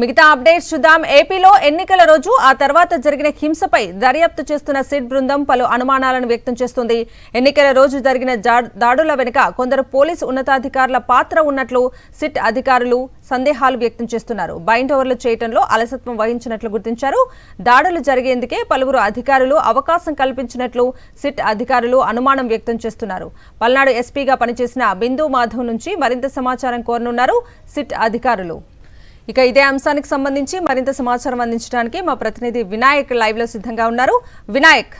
మిగతా అప్డేట్స్ చూద్దాం. ఏపీలో ఎన్నికల రోజు ఆ తర్వాత జరిగిన హింసపై దర్యాప్తు చేస్తున్న సిట్ బృందం పలు అనుమానాలను వ్యక్తం చేస్తుంది. ఎన్నికల రోజు జరిగిన దాడుల వెనుక కొందరు పోలీసు ఉన్నతాధికారుల పాత్ర ఉన్నట్లు సిట్ అధికారులు సందేహాలు వ్యక్తం చేస్తున్నారు. బైండ్ ఓవర్లు చేయడంలో అలసత్వం వహించినట్లు గుర్తించారు. దాడులు జరిగేందుకే పలువురు అధికారులు అవకాశం కల్పించినట్లు సిట్ అధికారులు అనుమానం వ్యక్తం చేస్తున్నారు. పల్నాడు ఎస్పీగా పనిచేసిన బిందు మాధవ్ నుంచి మరింత సమాచారం కోరనున్నారు సిట్ అధికారులు. ఇక ఇదే అంశానికి సంబంధించి మరింత సమాచారం అందించడానికి మా ప్రతినిధి వినాయక్ లైవ్ లో సిద్ధంగా ఉన్నారు. వినాయక్,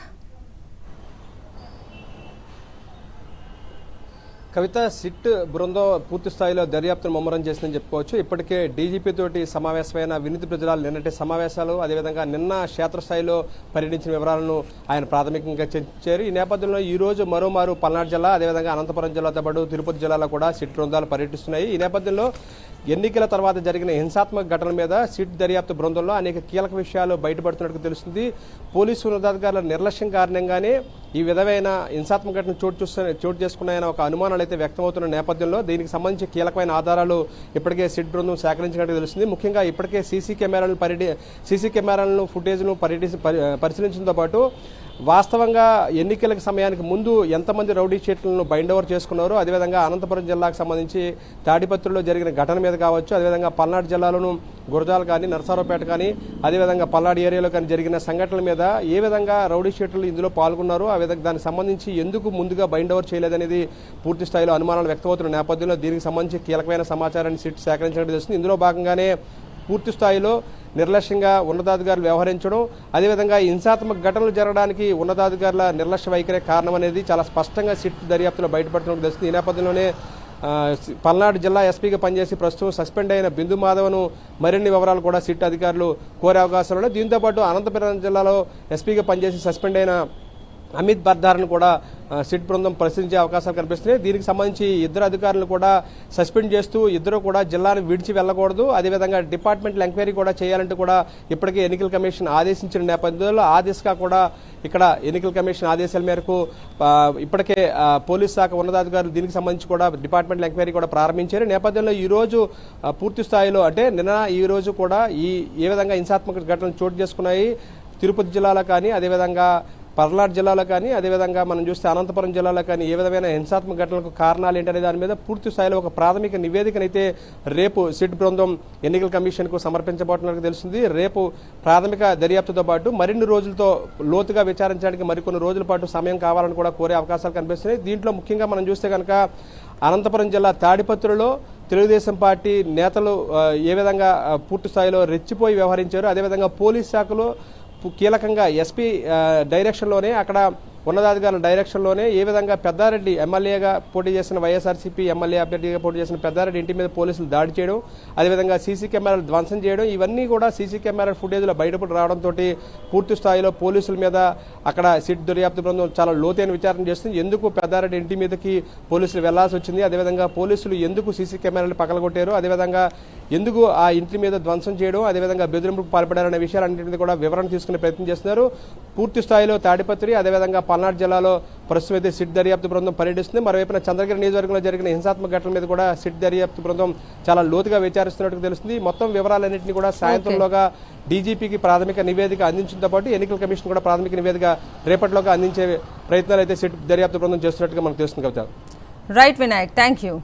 కవిత, సిట్ బృందం పూర్తి స్థాయిలో దర్యాప్తును ముమ్మరం చేసిందని చెప్పుకోవచ్చు. ఇప్పటికే డీజీపీ తోటి సమావేశమైన వినతి ప్రజలు నిన్నటి సమావేశాలు, అదేవిధంగా నిన్న క్షేత్రస్థాయిలో పర్యటించిన వివరాలను ఆయన ప్రాథమికంగా చర్చించారు. ఈ నేపథ్యంలో ఈ రోజు మరోమారు పల్నాడు జిల్లా, అదేవిధంగా అనంతపురం జిల్లాతో పాటు తిరుపతి జిల్లాలో కూడా సిట్ బృందాలు పర్యటిస్తున్నాయి. ఈ నేపథ్యంలో ఎన్నికల తర్వాత జరిగిన హింసాత్మక ఘటన మీద సిట్ దర్యాప్తు బృందంలో అనేక కీలక విషయాలు బయటపడుతున్నట్టు తెలుస్తుంది. పోలీసు ఉన్నతాధికారుల నిర్లక్ష్యం కారణంగానే ఈ విధమైన హింసాత్మక ఘటన చోటు చేసుకున్నాయన్న ఒక అనుమానాలు అయితే వ్యక్తమవుతున్న నేపథ్యంలో దీనికి సంబంధించి కీలకమైన ఆధారాలు ఇప్పటికే సిట్ బృందం సేకరించినట్టు తెలుస్తుంది. ముఖ్యంగా ఇప్పటికే సీసీ కెమెరాలను ఫుటేజ్ను పరిశీలించడంతో పాటు వాస్తవంగా ఎన్నికల సమయానికి ముందు ఎంతమంది రౌడీ షీట్లను బైండ్ ఓవర్ చేసుకున్నారో, అదేవిధంగా అనంతపురం జిల్లాకు సంబంధించి తాడిపత్రిలో జరిగిన ఘటన మీద కావచ్చు, అదేవిధంగా పల్నాడు జిల్లాలోను గురజాలు కానీ, నరసరావుపేట కానీ, అదేవిధంగా పల్నాడు ఏరియాలో కానీ జరిగిన సంఘటనల మీద ఏ విధంగా రౌడీ షీట్లు ఇందులో పాల్గొన్నారు, ఆ విధంగా దానికి సంబంధించి ఎందుకు ముందుగా బైండ్ ఓవర్ చేయలేదనేది పూర్తి స్థాయిలో అనుమానాలు వ్యక్తమవుతున్న నేపథ్యంలో దీనికి సంబంధించి కీలకమైన సమాచారాన్ని సిట్ సేకరించినట్టు తెలుస్తుంది. ఇందులో భాగంగానే పూర్తి స్థాయిలో నిర్లక్ష్యంగా ఉన్నతాధికారులు వ్యవహరించడం, అదేవిధంగా హింసాత్మక ఘటనలు జరగడానికి ఉన్నతాధికారుల నిర్లక్ష్య వైఖరి కారణం అనేది చాలా స్పష్టంగా సిట్ దర్యాప్తులో బయటపడుతున్నట్టు తెలుస్తుంది. ఈ నేపథ్యంలోనే పల్నాడు జిల్లా ఎస్పీగా పనిచేసి ప్రస్తుతం సస్పెండ్ అయిన బిందు మాధవ్ను మరిన్ని వివరాలు కూడా సిట్ అధికారులు కోరే అవకాశాలు ఉన్నాయి. దీంతోపాటు అనంతపురం జిల్లాలో ఎస్పీగా పనిచేసి సస్పెండ్ అయిన అమిత్ బర్దార్ను కూడా సిట్ బృందం పరిశీలించే అవకాశాలు కనిపిస్తున్నాయి. దీనికి సంబంధించి ఇద్దరు అధికారులు కూడా సస్పెండ్ చేస్తూ ఇద్దరు కూడా జిల్లాను విడిచి వెళ్లకూడదు, అదేవిధంగా డిపార్ట్మెంటల్ ఎంక్వైరీ కూడా చేయాలంటూ కూడా ఇప్పటికే ఎన్నికల కమిషన్ ఆదేశించిన నేపథ్యంలో ఆ దిశగా కూడా ఇక్కడ ఎన్నికల కమిషన్ ఆదేశాల మేరకు ఇప్పటికే పోలీస్ శాఖ ఉన్నతాధికారులు దీనికి సంబంధించి కూడా డిపార్ట్మెంటల్ ఎంక్వైరీ కూడా ప్రారంభించారు. నేపథ్యంలో ఈ రోజు పూర్తి స్థాయిలో అంటే నిన్న ఈ రోజు కూడా ఏ విధంగా హింసాత్మక ఘటనలు చోటు చేసుకున్నాయి తిరుపతి జిల్లాలో కానీ, అదేవిధంగా పల్నాడు జిల్లాలో కానీ, అదేవిధంగా మనం చూస్తే అనంతపురం జిల్లాలో కానీ ఏ విధమైన హింసాత్మక ఘటనలకు కారణాలు ఏంటనే దాని మీద పూర్తి స్థాయిలో ఒక ప్రాథమిక నివేదికనైతే రేపు సిట్ బృందం ఎన్నికల కమిషన్కు సమర్పించబోతున్నట్టు తెలుస్తుంది. రేపు ప్రాథమిక దర్యాప్తుతో పాటు మరిన్ని రోజులతో లోతుగా విచారించడానికి మరికొన్ని రోజుల పాటు సమయం కావాలని కూడా కోరే అవకాశాలు కనిపిస్తున్నాయి. దీంట్లో ముఖ్యంగా మనం చూస్తే కనుక అనంతపురం జిల్లా తాడిపత్రిలో తెలుగుదేశం పార్టీ నేతలు ఏ విధంగా పూర్తి స్థాయిలో రెచ్చిపోయి వ్యవహరించారు, అదేవిధంగా పోలీస్ శాఖలో కీలకంగా ఎస్పీ డైరెక్షన్లోనే అక్కడ ఉన్నతాధికారుల డైరెక్షన్లోనే ఏ విధంగా పెద్దారెడ్డి ఎమ్మెల్యేగా పోటీ చేసిన వైఎస్ఆర్సీపీ ఎమ్మెల్యే అభ్యర్థిగా పోటీ చేసిన పెద్దారెడ్డి ఇంటి మీద పోలీసులు దాడి చేయడం, అదేవిధంగా సీసీ కెమెరాలు ధ్వంసం చేయడం, ఇవన్నీ కూడా సీసీ కెమెరా ఫుటేజ్లో బయటపడి రావడంతో పూర్తి స్థాయిలో పోలీసుల మీద అక్కడ సిట్ దర్యాప్తు బృందం చాలా లోతైన విచారణ చేస్తుంది. ఎందుకు పెద్దారెడ్డి ఇంటి మీదకి పోలీసులు వెళ్లాల్సి వచ్చింది, అదేవిధంగా పోలీసులు ఎందుకు సీసీ కెమెరాలు పగలగొట్టారు, అదేవిధంగా ఎందుకు ఆ ఇంటి మీద ధ్వంసం చేయడం, అదేవిధంగా బెదిరింపుకు పాల్పడారనే విషయాలన్నింటి మీద కూడా వివరణ తీసుకునే ప్రయత్నం చేస్తున్నారు. పూర్తి స్థాయిలో తాడిపత్రి, అదేవిధంగా పల్నాడు జిల్లాలో ప్రస్తుతం అయితే సిట్ దర్యాప్తు బృందం పర్యటిస్తుంది. మరోవైపున చంద్రగిరి నియోజకవర్గంలో జరిగిన హింసాత్మక ఘటనల మీద కూడా సిట్ దర్యాప్తు బృందం చాలా లోతుగా విచారిస్తున్నట్టు తెలుస్తుంది. మొత్తం వివరాలన్నింటినీ కూడా సాయంత్రంలోగా డీజీపీకి ప్రాథమిక నివేదిక అందించడంతో పాటు ఎన్నికల కమిషన్ కూడా ప్రాథమిక నివేదిక రేపటిలోగా అందించే ప్రయత్నాలు అయితే సిట్ దర్యాప్తు బృందం చేస్తున్నట్టుగా మనకు తెలుస్తుంది. Kavitha. Right Vinayak, thank you.